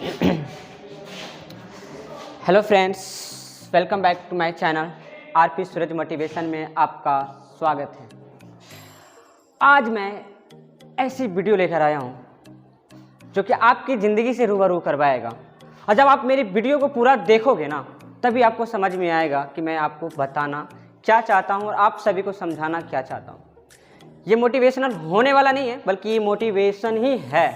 Hello friends, welcome back to my channel RP Suraj motivation में आपका स्वागत है। आज मैं ऐसी वीडियो लेकर आया हूँ जो कि आपकी ज़िंदगी से रूबरू करवाएगा। और जब आप मेरी वीडियो को पूरा देखोगे ना, तभी आपको समझ में आएगा कि मैं आपको बताना क्या चाहता हूँ और आप सभी को समझाना क्या चाहता हूँ। ये मोटिवेशनल होने वाला नहीं है, बल्कि ये मोटिवेशन ही है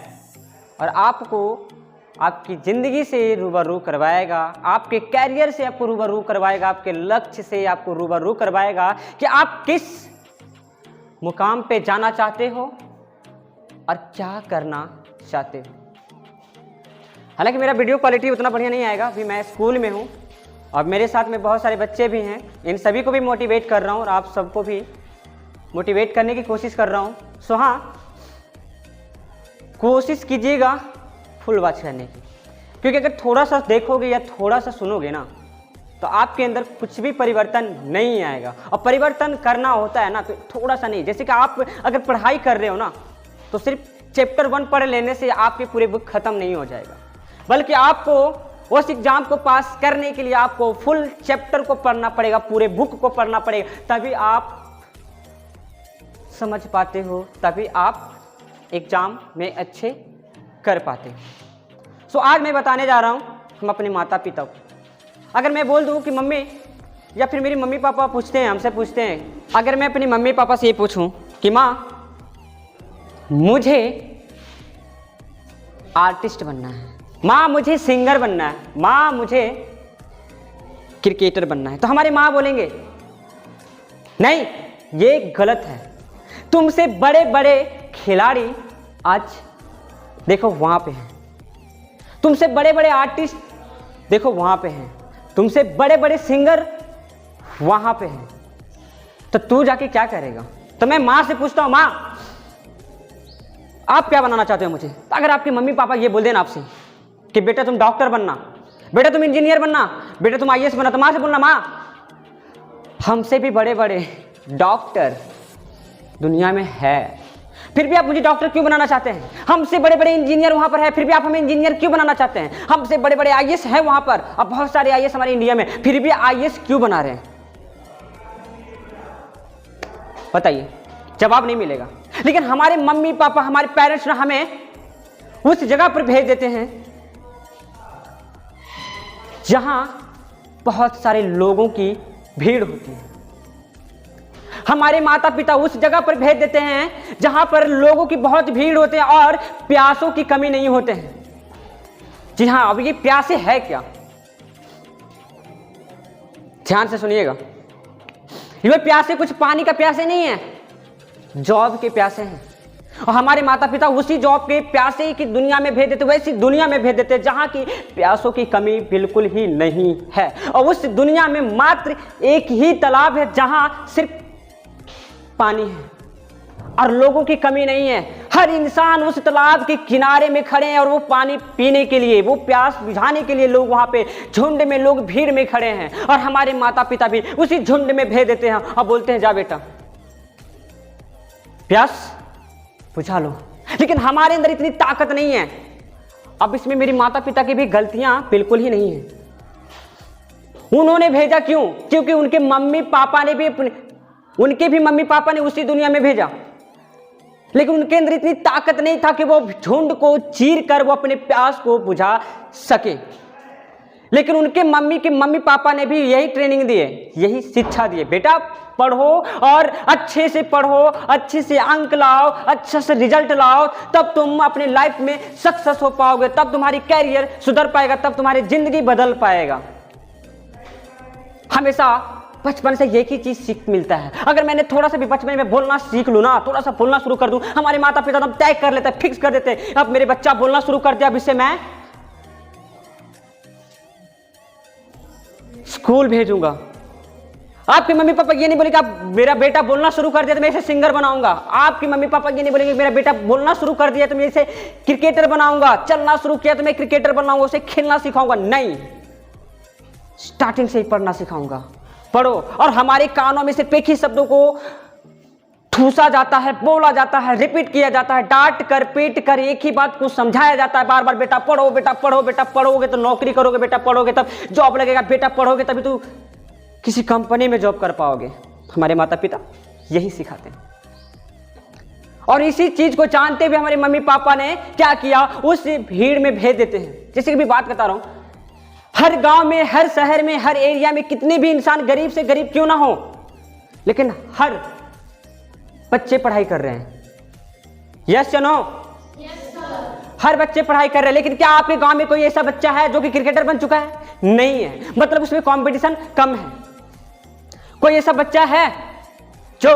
और आपको आपकी ज़िंदगी से रूबरू करवाएगा, आपके कैरियर से आपको रूबरू करवाएगा, आपके लक्ष्य से आपको रूबरू करवाएगा कि आप किस मुकाम पे जाना चाहते हो और क्या करना चाहते हो। हालांकि मेरा वीडियो क्वालिटी उतना बढ़िया नहीं आएगा, अभी मैं स्कूल में हूँ और मेरे साथ में बहुत सारे बच्चे भी हैं। इन सभी को भी मोटिवेट कर रहा हूँ और आप सबको भी मोटिवेट करने की कोशिश कर रहा हूँ। सो हाँ, कोशिश कीजिएगा फुल वॉच करने की, क्योंकि अगर थोड़ा सा देखोगे या थोड़ा सा सुनोगे ना, तो आपके अंदर कुछ भी परिवर्तन नहीं आएगा। और परिवर्तन करना होता है ना तो थोड़ा सा नहीं, जैसे कि आप अगर पढ़ाई कर रहे हो ना, तो सिर्फ चैप्टर 1 पढ़ लेने से आपके पूरे बुक खत्म नहीं हो जाएगा, बल्कि आपको उस एग्जाम को पास करने के लिए आपको फुल चैप्टर को पढ़ना पड़ेगा, पूरे बुक को पढ़ना पड़ेगा, तभी आप समझ पाते हो, तभी आप एग्जाम में अच्छे कर पाते हैं। सो आज मैं बताने जा रहा हूँ हम अपने माता पिता को। अगर मैं बोल दूँ कि मम्मी, या फिर मेरी मम्मी पापा पूछते हैं, हमसे पूछते हैं, अगर मैं अपनी मम्मी पापा से ये पूछूं कि माँ मुझे आर्टिस्ट बनना है, माँ मुझे सिंगर बनना है, माँ मुझे क्रिकेटर बनना है, तो हमारे माँ बोलेंगे नहीं, ये गलत है। तुमसे बड़े बड़े खिलाड़ी आज देखो वहाँ पे हैं, तुमसे बड़े बड़े आर्टिस्ट देखो वहाँ पे हैं, तुमसे बड़े बड़े सिंगर वहाँ पे हैं, तो तू जाके क्या करेगा। तो मैं माँ से पूछता हूँ, माँ आप क्या बनाना चाहते हो मुझे। तो अगर आपके मम्मी पापा ये बोल देना आपसे कि बेटा तुम डॉक्टर बनना, बेटा तुम इंजीनियर बनना, बेटा तुम IAS बनना, तो माँ से बोलना माँ हमसे भी बड़े बड़े डॉक्टर दुनिया में है, फिर भी आप मुझे डॉक्टर क्यों बनाना चाहते हैं। हमसे बड़े बड़े इंजीनियर वहां पर है, फिर भी आप हमें इंजीनियर क्यों बनाना चाहते हैं। हमसे बड़े बड़े IAS है वहां पर, अब बहुत सारे IAS हमारे इंडिया में, फिर भी IAS क्यों बना रहे हैं। बताइए, जवाब नहीं मिलेगा। लेकिन हमारे मम्मी पापा, हमारे पेरेंट्स ना हमें उस जगह पर भेज देते हैं जहां बहुत सारे लोगों की भीड़ होती है। हमारे माता पिता उस जगह पर भेज देते हैं जहां पर लोगों की बहुत भीड़ होते हैं और प्यासों की कमी नहीं होते हैं। जी हाँ, अब ये प्यासे है क्या, ध्यान से सुनिएगा। ये प्यासे कुछ पानी का प्यासे नहीं है, जॉब के प्यासे हैं। और हमारे माता पिता उसी जॉब के प्यासे की दुनिया में भेज देते, वैसी दुनिया में भेज देते जहां की प्यासों की कमी बिल्कुल ही नहीं है। और उस दुनिया में मात्र एक ही तालाब है जहां सिर्फ पानी है और लोगों की कमी नहीं है। हर इंसान उस तालाब के किनारे में खड़े हैं और वो पानी पीने के लिए, वो प्यास बुझाने के लिए लोग वहां पे झुंड में, लोग भीड़ में खड़े हैं। और हमारे माता पिता भी उसी झुंड में भेज देते हैं और बोलते हैं जा बेटा प्यास बुझा लो। लेकिन हमारे अंदर इतनी ताकत नहीं है। अब इसमें मेरी माता पिता की भी गलतियां बिल्कुल ही नहीं है। उन्होंने भेजा क्यों? क्योंकि उनके मम्मी पापा ने भी उनके भी मम्मी पापा ने उसी दुनिया में भेजा, लेकिन उनके अंदर इतनी ताकत नहीं था कि वो झुंड को चीर कर वो अपने प्यास को बुझा सके। लेकिन उनके मम्मी पापा ने भी यही ट्रेनिंग दी है, यही शिक्षा दी है, बेटा पढ़ो और अच्छे से पढ़ो, अच्छे से अंक लाओ, अच्छा से रिजल्ट लाओ, तब तुम अपने लाइफ में सक्सेस हो पाओगे, तब तुम्हारी कैरियर सुधर पाएगा, तब तुम्हारी जिंदगी बदल पाएगा। हमेशा बचपन से एक ही चीज सीख मिलता है। अगर मैंने थोड़ा सा भी बचपन में बोलना सीख लूँ ना, थोड़ा सा बोलना शुरू कर दूं, हमारे माता पिता तो तय कर लेते हैं, फिक्स कर देते हैं, अब मेरे बच्चा बोलना शुरू कर दिया, अब इससे मैं स्कूल भेजूंगा। आपके मम्मी पापा ये नहीं बोलेंगे आप मेरा बेटा बोलना शुरू कर दिया तो मैं इसे सिंगर बनाऊंगा। आपकी मम्मी पापा ये नहीं बोलेंगे मेरा बेटा बोलना शुरू कर दिया तो मैं इसे क्रिकेटर बनाऊंगा, चलना शुरू किया तो मैं क्रिकेटर बनाऊंगा, उसे खेलना सिखाऊंगा। नहीं, स्टार्टिंग से ही पढ़ना सिखाऊंगा। पढ़ो और हमारे कानों में सिर्फ एक ही शब्दों को ठूसा जाता है, बोला जाता है, रिपीट किया जाता है, डांट कर पीट कर एक ही बात को समझाया जाता है बार बार, बेटा पढ़ो, बेटा पढ़ो, बेटा पढ़ोगे तो नौकरी करोगे, बेटा पढ़ोगे तब जॉब लगेगा, बेटा पढ़ोगे तभी तो किसी कंपनी में जॉब कर पाओगे। हमारे माता पिता यही सिखाते हैं और इसी चीज को जानते हुए हमारे मम्मी पापा ने क्या किया, उस भीड़ में भेज देते हैं। जैसे कि भी बात करता रहा हूं, हर गांव में, हर शहर में, हर एरिया में कितने भी इंसान गरीब से गरीब क्यों ना हो, लेकिन हर बच्चे पढ़ाई कर रहे हैं। यस या नो? हर बच्चे पढ़ाई कर रहे हैं, लेकिन क्या आपके गांव में कोई ऐसा बच्चा है जो कि क्रिकेटर बन चुका है? नहीं है, मतलब उसमें कंपटीशन कम है। कोई ऐसा बच्चा है जो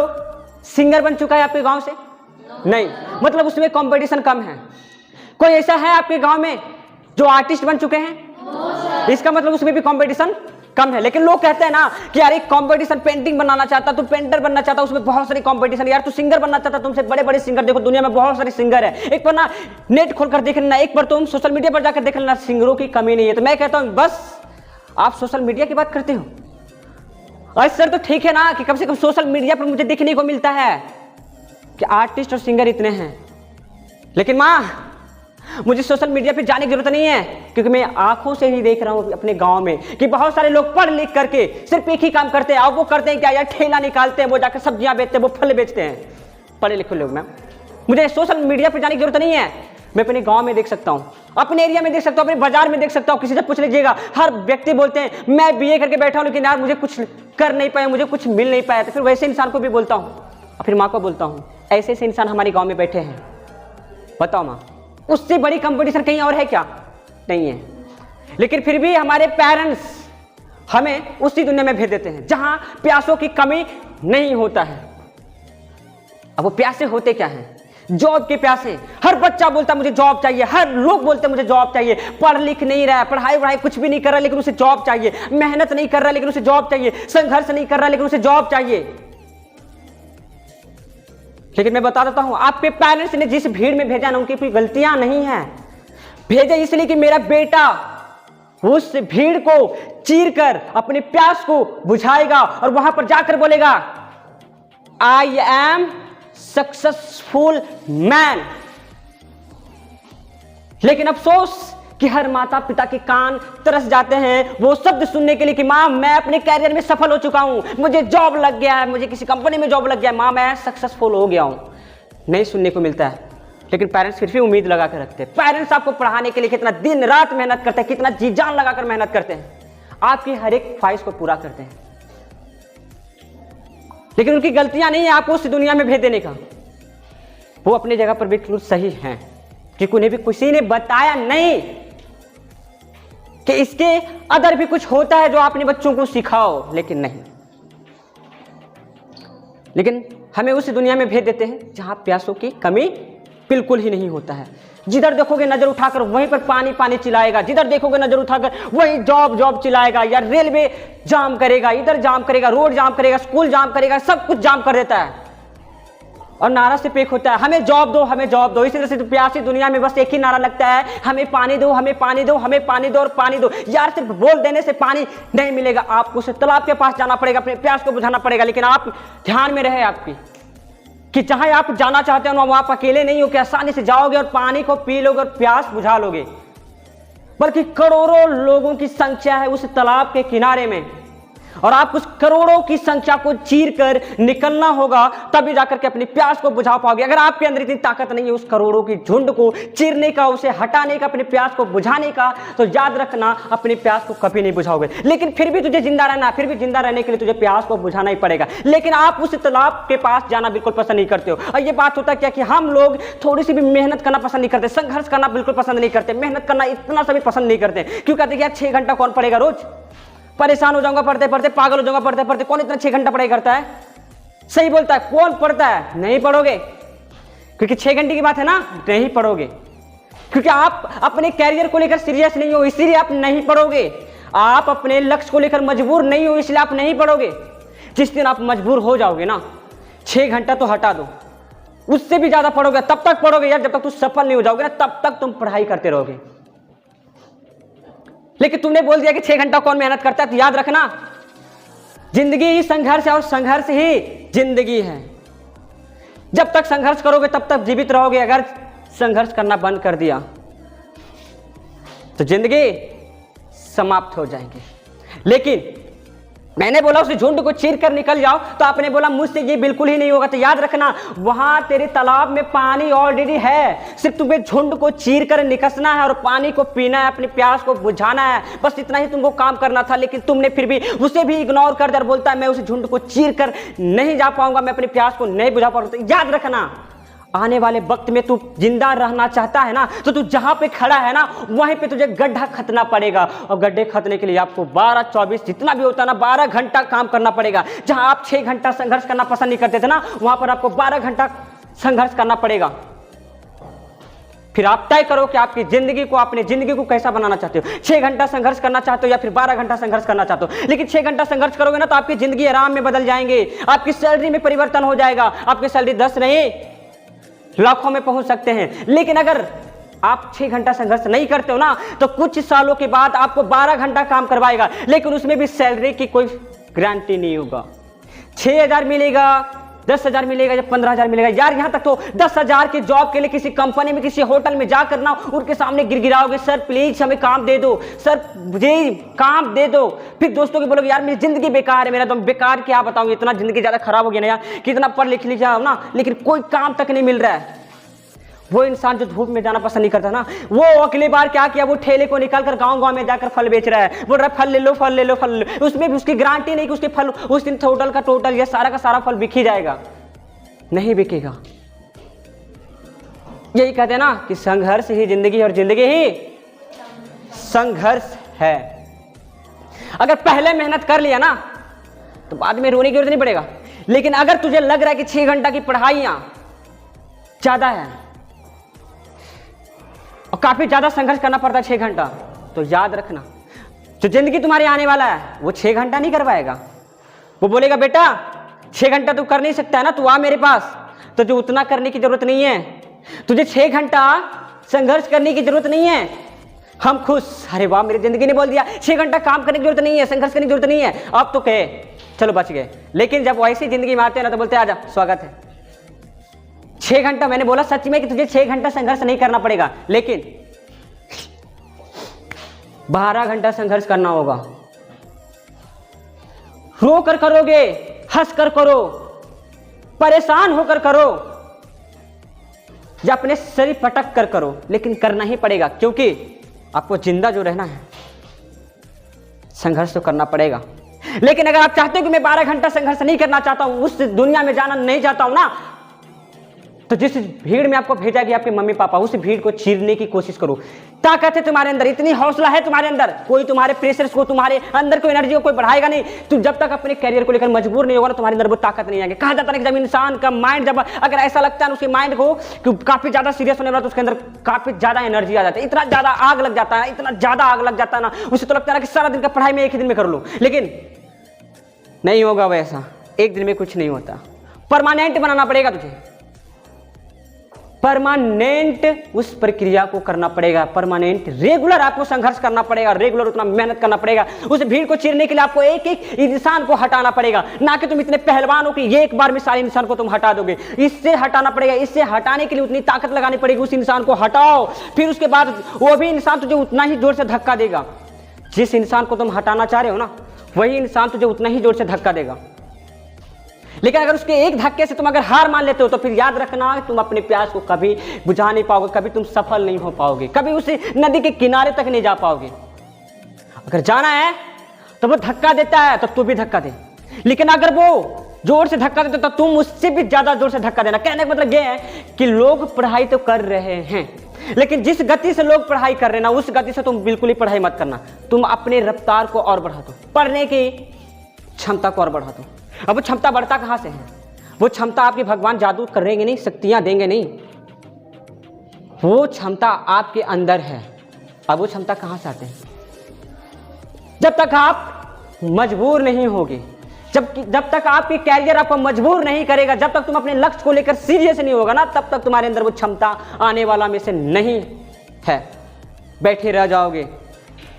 सिंगर बन चुका है आपके गांव से? नहीं, मतलब उसमें कंपटीशन कम है। कोई ऐसा है आपके गांव में जो आर्टिस्ट बन चुके हैं? इसका मतलब उसमें भी कंपटीशन कम है। लेकिन लोग कहते हैं ना कि यार एक कंपटीशन, पेंटिंग बनाना चाहता, तू पेंटर बनना चाहता, उसमें बहुत सारी कंपटीशन, यार तू सिंगर बनना चाहता, तुमसे बड़े बड़े सिंगर देखो दुनिया में बहुत सारे सिंगर है। एक बार ना नेट खोलकर देख लेना, एक बार तुम सोशल मीडिया पर जाकर देख लेना, सिंगरों की कमी नहीं है। तो मैं कहता हूं बस आप सोशल मीडिया की बात करते हो, अरे सर तो ठीक है ना कि कम से कम सोशल मीडिया पर मुझे देखने को मिलता है कि आर्टिस्ट और सिंगर इतने हैं, लेकिन माँ मुझे सोशल मीडिया पे जाने की जरूरत नहीं है, क्योंकि मैं आंखों से ही देख रहा हूं अपने गांव में कि बहुत सारे लोग पढ़ लिख करके सिर्फ एक ही काम करते हैं। और वो करते हैं क्या यार, ठेला निकालते हैं, वो जाकर सब्जियां बेचते हैं, वो फल बेचते हैं। पढ़े लिखे लोग। मैम मुझे सोशल मीडिया पे जाने की जरूरत नहीं है, मैं अपने गाँव में देख सकता हूँ, अपने एरिया में देख सकता हूँ, अपने बाजार में देख सकता हूँ। किसी से पूछ लीजिएगा, हर व्यक्ति बोलते हैं मैं BA करके बैठा हूँ लेकिन यार मुझे कुछ कर नहीं पाया, मुझे कुछ मिल नहीं पाया। तो फिर वैसे इंसान को भी बोलता हूँ और फिर माँ को बोलता हूँ, ऐसे ऐसे इंसान हमारे गाँव में बैठे हैं। बताओ माँ, उससे बड़ी कंपटीशन कहीं और है क्या? नहीं है। लेकिन फिर भी हमारे पेरेंट्स हमें उसी दुनिया में भेज देते हैं जहां प्यासों की कमी नहीं होता है। अब वो प्यासे होते क्या हैं? जॉब के प्यासे। हर बच्चा बोलता मुझे जॉब चाहिए, हर लोग बोलते मुझे जॉब चाहिए। पढ़ लिख नहीं रहा है, पढ़ाई कुछ भी नहीं कर रहा लेकिन उसे जॉब चाहिए, मेहनत नहीं कर रहा लेकिन उसे जॉब चाहिए, संघर्ष नहीं कर रहा लेकिन उसे जॉब चाहिए। लेकिन मैं बता देता हूं, आपके पेरेंट्स ने जिस भीड़ में भेजा ना, उनकी कोई गलतियां नहीं है। भेजा इसलिए कि मेरा बेटा उस भीड़ को चीर कर अपने प्यास को बुझाएगा और वहां पर जाकर बोलेगा आई एम सक्सेसफुल मैन। लेकिन अफसोस कि हर माता पिता के कान तरस जाते हैं वो शब्द सुनने के लिए कि माँ मैं अपने कैरियर में सफल हो चुका हूं, मुझे जॉब लग गया है, मुझे किसी कंपनी में जॉब लग गया है, माँ मैं सक्सेसफुल हो गया हूं। नहीं सुनने को मिलता है, लेकिन पेरेंट्स फिर भी उम्मीद लगा कर रखते हैं। पेरेंट्स आपको पढ़ाने के लिए कितना दिन रात मेहनत करते हैं, कितना जी जान लगाकर मेहनत करते हैं, आपकी हर एक ख्वाहिश को पूरा करते हैं। लेकिन उनकी गलतियां नहीं है आपको उस दुनिया में भेज देने का, वो अपनी जगह पर बिल्कुल सही हैं, क्योंकि उन्हें भी किसी ने बताया नहीं कि इसके अदर भी कुछ होता है जो आपने बच्चों को सिखाओ। लेकिन नहीं, लेकिन हमें उस दुनिया में भेज देते हैं जहां प्यासों की कमी बिल्कुल ही नहीं होता है। जिधर देखोगे नजर उठाकर वहीं पर पानी पानी चिल्लाएगा, जिधर देखोगे नजर उठाकर वहीं जॉब जॉब चिल्लाएगा, या रेलवे जाम करेगा, इधर जाम करेगा, रोड जाम करेगा, स्कूल जाम करेगा, सब कुछ जाम कर देता है और नारा से पेक होता है हमें जॉब दो, हमें जॉब दो। इसी तरह से तो प्यासी दुनिया में बस एक ही नारा लगता है, हमें पानी दो, हमें पानी दो, हमें पानी दो और पानी दो। यार सिर्फ बोल देने से पानी नहीं मिलेगा, आपको उसे तालाब के पास जाना पड़ेगा, अपने प्यास को बुझाना पड़ेगा। लेकिन आप ध्यान में रहे आपकी कि जहां आप जाना चाहते हो वहां आप अकेले नहीं हो कि आसानी से जाओगे और पानी को पी लोगे और प्यास बुझा लोगे, बल्कि करोड़ों लोगों की संख्या है उस तालाब के किनारे में और आप उस करोड़ों की संख्या को चीर कर निकलना होगा, तभी जाकर के अपनी प्यास को बुझा पाओगे। अगर आपके अंदर इतनी ताकत नहीं है उस करोड़ों की झुंड को चीरने का, उसे हटाने का, अपनी प्यास को बुझाने का, तो याद रखना अपनी प्यास को कभी नहीं बुझाओगे। लेकिन फिर भी तुझे जिंदा रहना, फिर भी जिंदा रहने के लिए तुझे प्यास को बुझाना ही पड़ेगा। लेकिन आप उस तालाब के पास जाना बिल्कुल पसंद नहीं करते हो। और ये बात होता क्या कि हम लोग थोड़ी सी भी मेहनत करना पसंद नहीं करते, संघर्ष करना बिल्कुल पसंद नहीं करते, मेहनत करना इतना सा भी पसंद नहीं करते। क्यों कहते हैं 6 घंटा कौन पढ़ेगा रोज, परेशान हो जाऊंगा पढ़ते पढ़ते, पागल हो जाऊंगा पढ़ते पढ़ते, कौन इतना 6 घंटा पढ़ाई करता है। सही बोलता है, कौन पढ़ता है? नहीं पढ़ोगे, क्योंकि 6 घंटे की बात है ना, नहीं पढ़ोगे, क्योंकि आप अपने कैरियर को लेकर सीरियस नहीं हो, इसलिए आप नहीं पढ़ोगे। आप अपने लक्ष्य को लेकर मजबूर नहीं हो, इसलिए आप नहीं पढ़ोगे। जिस दिन आप मजबूर हो जाओगे ना, 6 घंटा तो हटा दो, उससे भी ज्यादा पढ़ोगे, तब तक पढ़ोगे यार जब तक तुम सफल नहीं हो जाओगे ना, तब तक तुम पढ़ाई करते रहोगे। लेकिन तुमने बोल दिया कि 6 घंटा कौन मेहनत करता है, तो याद रखना जिंदगी ही संघर्ष है और संघर्ष ही जिंदगी है। जब तक संघर्ष करोगे तब तक जीवित रहोगे। अगर संघर्ष करना बंद कर दिया तो जिंदगी समाप्त हो जाएगी। लेकिन मैंने बोला उस झुंड को चीर कर निकल जाओ, तो आपने बोला मुझसे ये बिल्कुल ही नहीं होगा। तो याद रखना, वहां तेरे तालाब में पानी ऑलरेडी है, सिर्फ तुम्हें झुंड को चीर कर निकसना है और पानी को पीना है, अपनी प्यास को बुझाना है, बस इतना ही तुमको काम करना था। लेकिन तुमने फिर भी उसे भी इग्नोर कर दिया, बोलता है मैं उस झुंड को चीर कर नहीं जा पाऊंगा, मैं अपनी प्यास को नहीं बुझा पाऊंगा। तो याद रखना, आने वाले वक्त में तू जिंदा रहना चाहता है ना, तो तू जहां पे खड़ा है ना वहीं पे तुझे गड्ढा खतना पड़ेगा। और गड्ढे खतने के लिए आपको 12-24 जितना भी होता है ना 12 घंटा काम करना पड़ेगा। जहां आप 6 घंटा संघर्ष करना पसंद नहीं करते थे ना, वहां पर आपको 12 घंटा संघर्ष करना पड़ेगा। फिर आप तय करो कि आपकी जिंदगी को, अपनी जिंदगी को कैसा बनाना चाहते हो। 6 घंटा संघर्ष करना चाहते हो या फिर 12 घंटा संघर्ष करना चाहते हो। लेकिन 6 घंटा संघर्ष करोगे ना तो आपकी जिंदगी आराम में बदल जाएंगे, आपकी सैलरी में परिवर्तन हो जाएगा। आपकी सैलरी 10 नहीं लाखों में पहुंच सकते हैं। लेकिन अगर आप 6 घंटा संघर्ष नहीं करते हो ना, तो कुछ सालों के बाद आपको 12 घंटा काम करवाएगा, लेकिन उसमें भी सैलरी की कोई गारंटी नहीं होगा। 6,000 मिलेगा, 10,000 मिलेगा या 15,000 मिलेगा। यार यहाँ तक तो 10,000 की जॉब के लिए किसी कंपनी में, किसी होटल में जाकर ना उनके सामने गिड़गिड़ाओगे, सर प्लीज हमें काम दे दो, सर मुझे काम दे दो। फिर दोस्तों की बोलोगे यार मेरी जिंदगी बेकार है, मेरा तो बेकार क्या बताऊं, इतना जिंदगी ज्यादा खराब हो गया ना यार, कितना पढ़ लिख लिया ना, लेकिन कोई काम तक नहीं मिल रहा है। वो इंसान जो धूप में जाना पसंद नहीं करता ना, वो अगली बार क्या किया, वो ठेले को निकालकर गांव-गांव में जाकर फल बेच रहा है। बोल रहा है फल ले लो, फल ले लो, फल ले लो। उसमें भी उसकी गारंटी नहीं कि उसके फल उस दिन टोटल का टोटल या सारा का सारा फल बिक ही जाएगा, नहीं बिकेगा। यही कहते हैं ना कि संघर्ष ही जिंदगी और जिंदगी ही संघर्ष है। अगर पहले मेहनत कर लिया ना तो बाद में रोने की जरूरत नहीं पड़ेगा। लेकिन अगर तुझे लग रहा है कि 6 घंटा की पढ़ाइयां ज्यादा है और काफी ज्यादा संघर्ष करना पड़ता है 6 घंटा, तो याद रखना जो जिंदगी तुम्हारे आने वाला है वो 6 घंटा नहीं करवाएगा। वो बोलेगा बेटा 6 घंटा तू कर नहीं सकता है ना, तू आ मेरे पास, तो जो उतना करने की जरूरत नहीं है, तुझे 6 घंटा संघर्ष करने की जरूरत नहीं है। हम खुश, अरे वाह मेरी जिंदगी ने बोल दिया 6 घंटा काम करने की जरूरत नहीं है, संघर्ष करने की जरूरत नहीं है, अब तो कहे चलो बच गए। लेकिन जब वैसी जिंदगी में आते हैं ना तो बोलते हैं आजा स्वागत है। 6 घंटा, मैंने बोला सच में कि तुझे 6 घंटा संघर्ष नहीं करना पड़ेगा, लेकिन 12 घंटा संघर्ष करना होगा। रो कर करोगे, हंस कर करो, परेशान होकर करो या अपने शरीर पटक कर करो, लेकिन करना ही पड़ेगा, क्योंकि आपको जिंदा जो रहना है संघर्ष तो करना पड़ेगा। लेकिन अगर आप चाहते हो कि मैं 12 घंटा संघर्ष नहीं करना चाहता हूं, उस दुनिया में जाना नहीं चाहता हूं ना, तो जिस भीड़ में आपको भेजा गया आपके मम्मी पापा, उस भीड़ को चीरने की कोशिश करो। ताकत है तुम्हारे अंदर, इतनी हौसला है तुम्हारे अंदर, कोई तुम्हारे प्रेशर्स को, तुम्हारे अंदर को एनर्जी को कोई बढ़ाएगा नहीं। तुम जब तक अपने कैरियर को लेकर मजबूर नहीं होगा ना, तुम्हारे अंदर वो ताकत नहीं आएगी। कहा जाता है कि जब इंसान का माइंड, जब अगर ऐसा लगता है उसके माइंड को कि काफी ज्यादा सीरियस होने वाला, तो उसके अंदर काफी ज्यादा एनर्जी आ जाती है, इतना ज्यादा आग लग जाता है, इतना ज्यादा आग लग जाता है ना, उसे तो लगता है कि सारा दिन का पढ़ाई में एक ही दिन में कर लो। लेकिन नहीं होगा वैसा, एक दिन में कुछ नहीं होता। परमानेंट बनाना पड़ेगा तुझे, परमानेंट उस प्रक्रिया को करना पड़ेगा, परमानेंट रेगुलर आपको संघर्ष करना पड़ेगा, रेगुलर उतना मेहनत करना पड़ेगा। उस भीड़ को चीरने के लिए आपको एक एक इंसान को हटाना पड़ेगा, ना कि तुम इतने पहलवान हो कि ये एक बार में सारे इंसान को तुम हटा दोगे। इससे हटाना पड़ेगा, इससे हटाने के लिए उतनी ताकत लगानी पड़ेगी, उस इंसान को हटाओ, फिर उसके बाद वो भी इंसान तुझे उतना ही जोर से धक्का देगा। जिस इंसान को तुम हटाना चाह रहे हो ना, वही इंसान तुझे उतना ही जोर से धक्का देगा। लेकिन अगर उसके एक धक्के से तुम अगर हार मान लेते हो, तो फिर याद रखना तुम अपने प्यास को कभी बुझा नहीं पाओगे, कभी तुम सफल नहीं हो पाओगे, कभी उस नदी के किनारे तक नहीं जा पाओगे। अगर जाना है तो वो धक्का देता है तो तू भी धक्का दे, लेकिन अगर वो जोर से धक्का देते तो तुम उससे भी ज्यादा जोर से धक्का देना। कहने का मतलब ये है कि लोग पढ़ाई तो कर रहे हैं, लेकिन जिस गति से लोग पढ़ाई कर रहे हैं ना, उस गति से तुम बिल्कुल ही पढ़ाई मत करना। तुम अपने रफ्तार को और बढ़ा दो, पढ़ने की क्षमता को और बढ़ा दो। अब वो क्षमता बढ़ता कहां से है? वो क्षमता आपके भगवान जादू करेंगे नहीं, शक्तियां देंगे नहीं, वो क्षमता आपके अंदर है। अब वो क्षमता कहां से आते हैं? जब तक आप मजबूर नहीं होगे, जब तक आपकी कैरियर आपको मजबूर नहीं करेगा, जब तक तुम अपने लक्ष्य को लेकर सीरियस नहीं होगा ना, तब तक तुम्हारे अंदर वो क्षमता आने वाला में से नहीं है। बैठे रह जाओगे,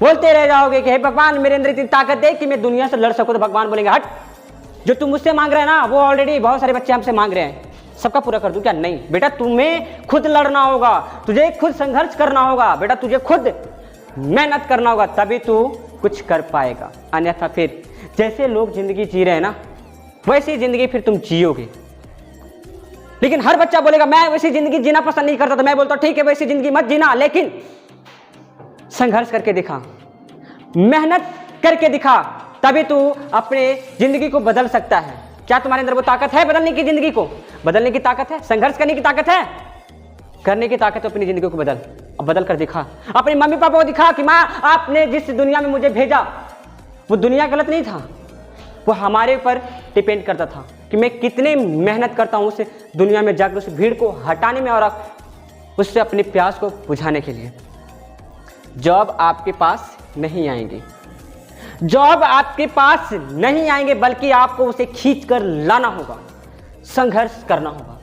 बोलते रह जाओगे कि हे भगवान मेरे अंदर इतनी ताकत दे कि मैं दुनिया से लड़ सकूं, तो भगवान बोलेंगे हट, जो तुम मुझसे मांग रहे हैं ना वो ऑलरेडी बहुत सारे बच्चे हमसे मांग रहे हैं, सबका पूरा कर दूं क्या? नहीं बेटा, तुम्हें खुद लड़ना होगा, तुझे खुद संघर्ष करना होगा बेटा, तुझे खुद मेहनत करना होगा, तभी तू कुछ कर पाएगा। अन्यथा फिर जैसे लोग जिंदगी जी रहे हैं ना, वैसी जिंदगी फिर तुम जियोगे। लेकिन हर बच्चा बोलेगा मैं वैसी जिंदगी जीना पसंद नहीं करता, तो मैं बोलता हूं ठीक है वैसी जिंदगी मत जीना, लेकिन संघर्ष करके दिखा, मेहनत करके दिखा, तभी तू अपने जिंदगी को बदल सकता है। क्या तुम्हारे अंदर वो ताकत है बदलने की? जिंदगी को बदलने की ताकत है, संघर्ष करने की ताकत है, करने की ताकत है। अपनी जिंदगी को बदल, अब बदल कर दिखा। अपने मम्मी पापा को दिखा कि माँ आपने जिस दुनिया में मुझे भेजा वो दुनिया गलत नहीं था, वो हमारे ऊपर डिपेंड करता था कि मैं कितने मेहनत करता हूँ उस दुनिया में जाकर उस भीड़ को हटाने में और उससे अपनी प्यास को बुझाने के लिए। जॉब आपके पास नहीं आएंगे, जॉब आपके पास नहीं आएंगे, बल्कि आपको उसे खींच कर लाना होगा, संघर्ष करना होगा।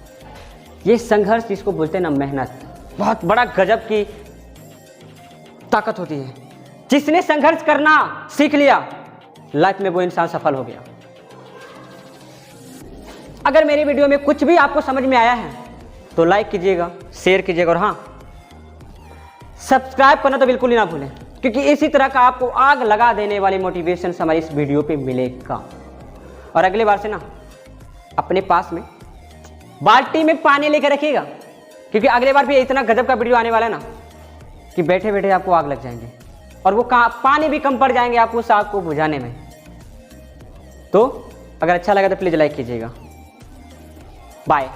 ये संघर्ष जिसको बोलते हैं ना मेहनत, बहुत बड़ा गजब की ताकत होती है। जिसने संघर्ष करना सीख लिया लाइफ में वो इंसान सफल हो गया। अगर मेरी वीडियो में कुछ भी आपको समझ में आया है तो लाइक कीजिएगा, शेयर कीजिएगा और हाँ, सब्सक्राइब करना तो बिल्कुल ही ना भूलें, क्योंकि इसी तरह का आपको आग लगा देने वाली मोटिवेशन हमारी इस वीडियो पे मिलेगा। और अगले बार से ना अपने पास में बाल्टी में पानी लेकर रखिएगा, क्योंकि अगले बार भी इतना गजब का वीडियो आने वाला है ना कि बैठे बैठे आपको आग लग जाएंगे और वो पानी भी कम पड़ जाएंगे आपको उस आग को बुझाने में। तो अगर अच्छा लगा तो प्लीज़ लाइक कीजिएगा। बाय।